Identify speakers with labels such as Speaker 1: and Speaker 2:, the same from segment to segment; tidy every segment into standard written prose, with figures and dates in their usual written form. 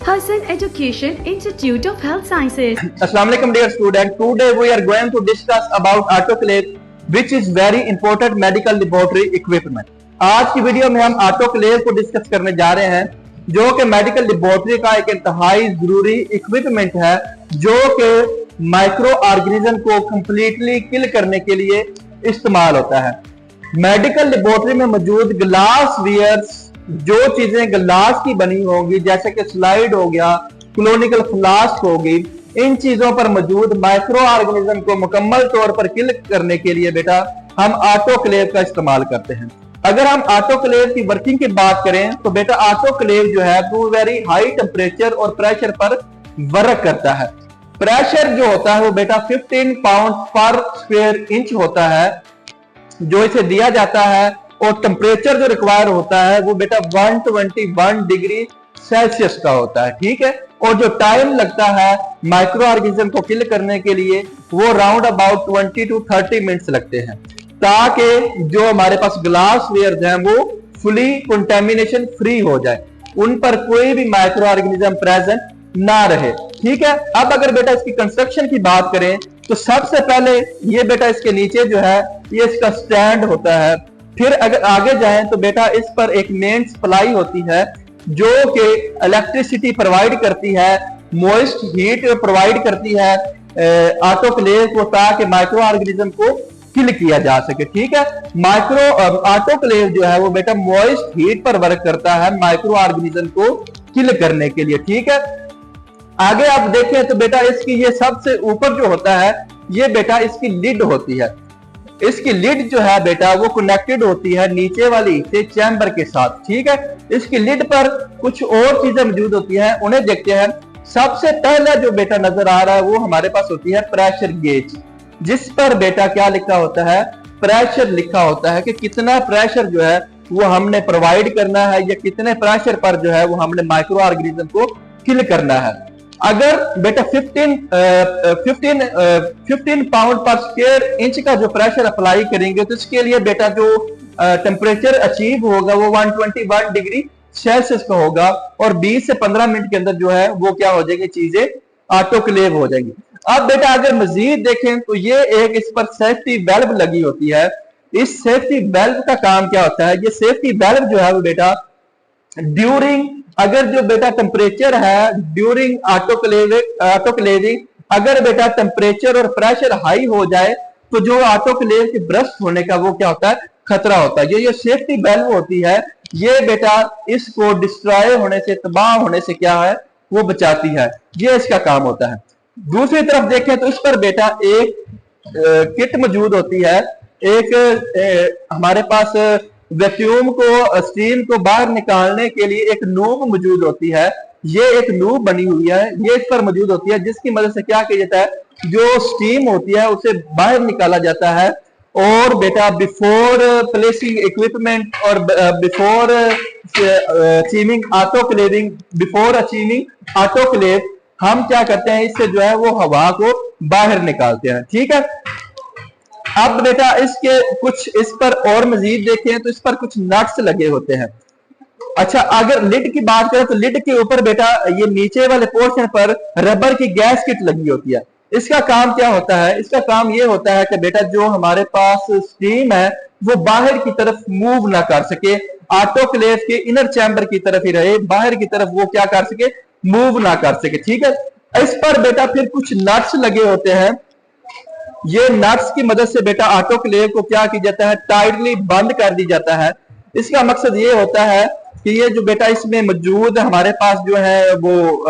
Speaker 1: Hassan Education Institute of Health Sciences.
Speaker 2: Assalamualaikum dear student. Today we are going to discuss about autoclave, which is very important medical laboratory equipment. आज की video में हम autoclave को discuss करने जा रहे हैं, जो कि मेडिकल लेबोरेटरी का एक इंतहाई जरूरी इक्विपमेंट है, जो कि माइक्रो ऑर्गेनिज्म को कंप्लीटली किल करने के लिए इस्तेमाल होता है। मेडिकल लेबोरेटरी में मौजूद ग्लास वेयर्स, जो चीजें ग्लास की बनी होंगी, जैसे कि स्लाइड हो गया, क्लोनिकल फ्लास्क होगी, इन चीजों पर मौजूद माइक्रो ऑर्गेनिज्म को मुकम्मल तौर पर किल करने के लिए बेटा हम ऑटोक्लेव का इस्तेमाल करते हैं। अगर हम ऑटोक्लेव की वर्किंग की बात करें तो बेटा ऑटोक्लेव जो है वो वेरी हाई टेम्परेचर और प्रेशर पर वर्क करता है। प्रेशर जो होता है वो बेटा 15 पाउंड पर स्क्वायर इंच होता है जो इसे दिया जाता है, और टेम्परेचर जो रिक्वायर होता है वो बेटा 121 डिग्री सेल्सियस का होता है। ठीक है, और जो टाइम लगता है माइक्रो ऑर्गेनिज्म को किल करने के लिए वो राउंड अबाउट 20 to 30 मिनट्स लगते हैं, ताकि जो हमारे पास ग्लास वेयर हैं वो फुली कंटेमिनेशन फ्री हो जाए, उन पर कोई भी माइक्रो ऑर्गेनिज्म प्रेजेंट ना रहे। ठीक है, अब अगर बेटा इसकी कंस्ट्रक्शन की बात करें तो सबसे पहले ये बेटा इसके नीचे जो है ये इसका स्टैंड होता है। फिर अगर आगे जाएं तो बेटा इस पर एक मेन सप्लाई होती है जो कि इलेक्ट्रिसिटी प्रोवाइड करती है, मॉइस्ट हीट प्रोवाइड करती है ऑटोक्लेव को, ताकि माइक्रो ऑर्गेनिज्म को किल किया जा सके। ठीक है, माइक्रो ऑटोक्लेव जो है वो बेटा मॉइस्ट हीट पर वर्क करता है माइक्रो ऑर्गेनिज्म को किल करने के लिए। ठीक है, आगे आप देखें तो बेटा इसकी ये सबसे ऊपर जो होता है ये बेटा इसकी लिड होती है। इसकी लिड जो है बेटा वो कनेक्टेड होती है नीचे वाली से चैम्बर के साथ। ठीक है, इसकी लिड पर कुछ और चीजें मौजूद होती हैं, उन्हें देखते हैं। सबसे पहला जो बेटा नजर आ रहा है वो हमारे पास होती है प्रेशर गेज, जिस पर बेटा क्या लिखा होता है, प्रेशर लिखा होता है कि कितना प्रेशर जो है वो हमने प्रोवाइड करना है या कितने प्रेशर पर जो है वो हमने माइक्रो ऑर्गेनिज्म को किल करना है। अगर बेटा 15 पाउंड पर स्क्वायर इंच का जो प्रेशर अप्लाई करेंगे तो इसके लिए बेटा जो टेम्परेचर अचीव होगा वो 121 डिग्री सेल्सियस का होगा, और 20 से 15 मिनट के अंदर जो है वो क्या हो जाएगी, चीजें ऑटोक्लेव हो जाएंगी। अब बेटा अगर मजीद देखें तो ये एक इस पर सेफ्टी वेल्व लगी होती है। इस सेफ्टी वेल्व का काम क्या होता है, ये सेफ्टी वेल्व जो है वो बेटा ड्यूरिंग, अगर जो बेटा टेम्परेचर है ड्यूरिंग ऑटोक्लेविंग, अगर बेटा टेम्परेचर और प्रेशर हाई हो जाए तो जो ऑटोक्लेव के ब्रस्ट होने का वो क्या होता है, खतरा होता है। ये सेफ्टी वेल्व होती है, ये बेटा इसको डिस्ट्रॉय होने से, तबाह होने से क्या है वो बचाती है, ये इसका काम होता है। दूसरी तरफ देखें तो इस पर बेटा एक किट मौजूद होती है, एक हमारे पास वैक्यूम को, स्टीम को बाहर निकालने के लिए एक नूब मौजूद होती है। ये एक नूब बनी हुई है, ये इस पर मौजूद होती है, जिसकी मदद से क्या किया जाता है, जो स्टीम होती है उसे बाहर निकाला जाता है। और बेटा बिफोर प्लेसिंग इक्विपमेंट और before achieving autoclaving, before achieving autoclave, हम क्या करते हैं, इससे जो है वो हवा को बाहर निकालते हैं। ठीक है, अब बेटा इसके कुछ इस पर और मजीद देखें तो इस पर कुछ नट्स लगे होते हैं। अच्छा, अगर लिड की बात करें तो लिड के ऊपर बेटा ये नीचे वाले पोर्शन पर रबर की गैस किट लगी होती है। इसका काम क्या होता है, इसका काम ये होता है कि बेटा जो हमारे पास स्टीम है वो बाहर की तरफ मूव ना कर सके, ऑटोक्लेव के इनर चैम्बर की तरफ ही रहे, बाहर की तरफ वो क्या कर सके, मूव ना कर सके। ठीक है, इस पर बेटा फिर कुछ नट्स लगे होते हैं। ये नट्स की मदद से बेटा ऑटोक्लेव को क्या किया जाता है, टाइटली बंद कर दी जाता है। इसका मकसद ये होता है कि ये जो बेटा इसमें मौजूद हमारे पास जो है वो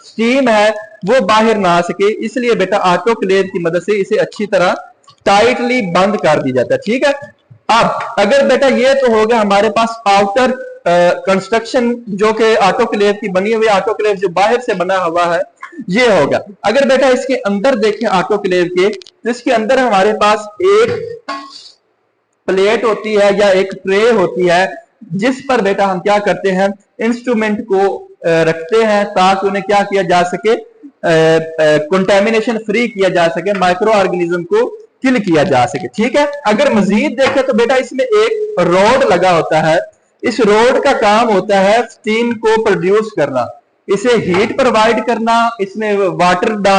Speaker 2: स्टीम है वो बाहर ना आ सके, इसलिए बेटा ऑटोक्लेव की मदद से इसे अच्छी तरह टाइटली बंद कर दी जाता है। ठीक है, अब अगर बेटा ये तो हो गया हमारे पास आउटर कंस्ट्रक्शन, जो कि ऑटोक्लेव की बनी हुई, ऑटोक्लेव जो बाहर से बना हुआ है ये होगा। अगर बेटा इसके अंदर देखें ऑटोक्लेव के, तो इसके अंदर हमारे पास एक प्लेट होती है या एक ट्रे होती है, जिस पर बेटा हम क्या करते हैं, इंस्ट्रूमेंट को रखते हैं ताकि उन्हें क्या किया जा सके, कंटेमिनेशन फ्री किया जा सके, माइक्रो ऑर्गेनिज्म को किल किया जा सके। ठीक है, अगर मजीद देखें तो बेटा इसमें एक रॉड लगा होता है। इस रॉड का काम होता है स्टीम को प्रोड्यूस करना। इसे हीट प्रोवाइड करना, इसमें वाटर डाल